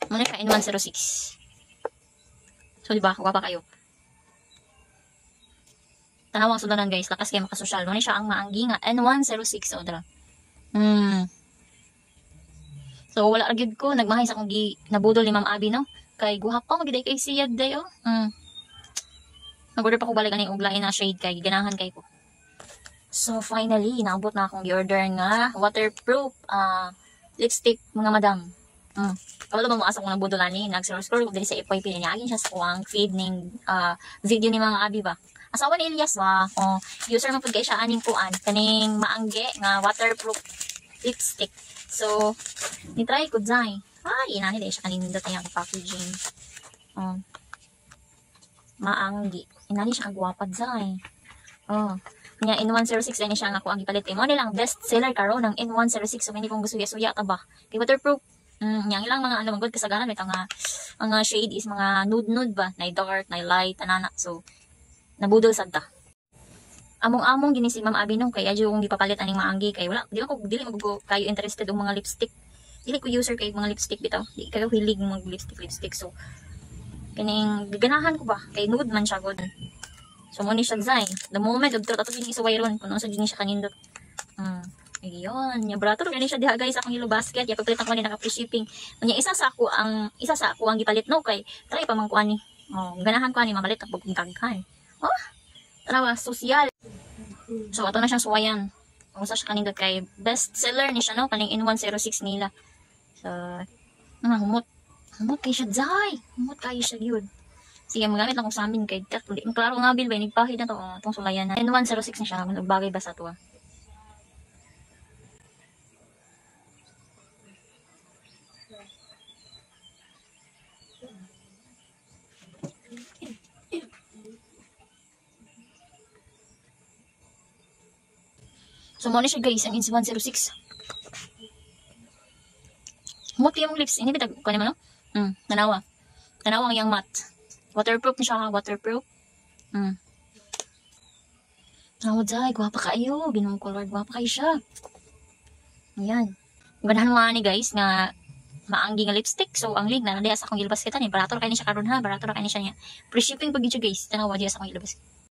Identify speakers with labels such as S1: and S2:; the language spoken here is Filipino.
S1: Muna siya N106. So, diba? Wapa kayo. Tanawang sudanan guys. Lakas kayo makasosyal. Muna siya ang maanggi nga. N106. O, dala. So, wala agad ko. Nagmahay sa akong nabudol ni Ma'am Abby, no? Kay guhap ko. Magiday kay siyad day, oh. Nag-order pa ko balik ang uglain na shade kay. Ganahan kay ko. So, finally, naabot na akong i-order nga waterproof lipstick, mga madam. Wala ba maasa kong nabudolan ni nag-scroll ko dali sa FYP niya. Agin siya sa kuwang feed ning video ni mga Abi ba. Asawa ni Elias ba? User mo pud kay siya aning kuan kaning maangge nga waterproof lipstick. So, ni-try ko dai. Ay, inani dai siya kaning nindot niya packaging. Maanggi. Inani siya kagwapa dai. Nya N106 din siya nga ko ang gipalit mo nilang best seller karon ng N106 so hindi kong gusto suya ta ba kay waterproof yang ilang mga ano magod kasagaran may mga shade is mga nude ba na dark na light anana so nabudol sad ta among gini si Ma'am Abby no kay adyo kong gipapalit aning maanggi kay wala dili maggo kayo interested og mga lipstick dili ko user kay mga lipstick bitaw di kayo hilig mag lipstick so kining gaganahan ko ba kay nude man siya god. So, muna siya design. The moment, nagtrot ato gini sa wayron. Kung ano sa gini siya kanindot. Ayun. Yung brator, gani siya diha guys. Akong yellow basket. Yung pagpalit ako naka free shipping. Yung isa sa ako ang gipalit no. Kay, try pa mang kuha ni. Ganahan kuha ni. Mamalit ang pagkagkan. Tarawa, social. So, ato na siyang suwayan. Kung sa siya kanindot kay best seller ni siya no. Kaning N106 nila. So, humot. Humot kayo siya dahil. Humot kayo siya yun. Sige, magamit lang ko sa amin kay kat. Klaro nga bil ba, nagpahid na to. Itong sulayan na. N106 na siya. Magbagay ba sa to? So, muna siya guys, ang N106. Muti yung lips. Hindi ba ko naman, no? Nanawa. Nanawa ang yung matte. Waterproof na siya ha, waterproof. Tawad dahil, guwapa kayo. Binong color, guwapa kayo siya. Ayan. Ganahan mo nga ni guys, nga maanggi nga lipstick. So, ang link na nadiya sa akong ilbasketan. Barato na kayo niya karon ha, barato na kayo niya niya. Free shipping pag-video guys. Tanawa diya sa akong ilbasketan.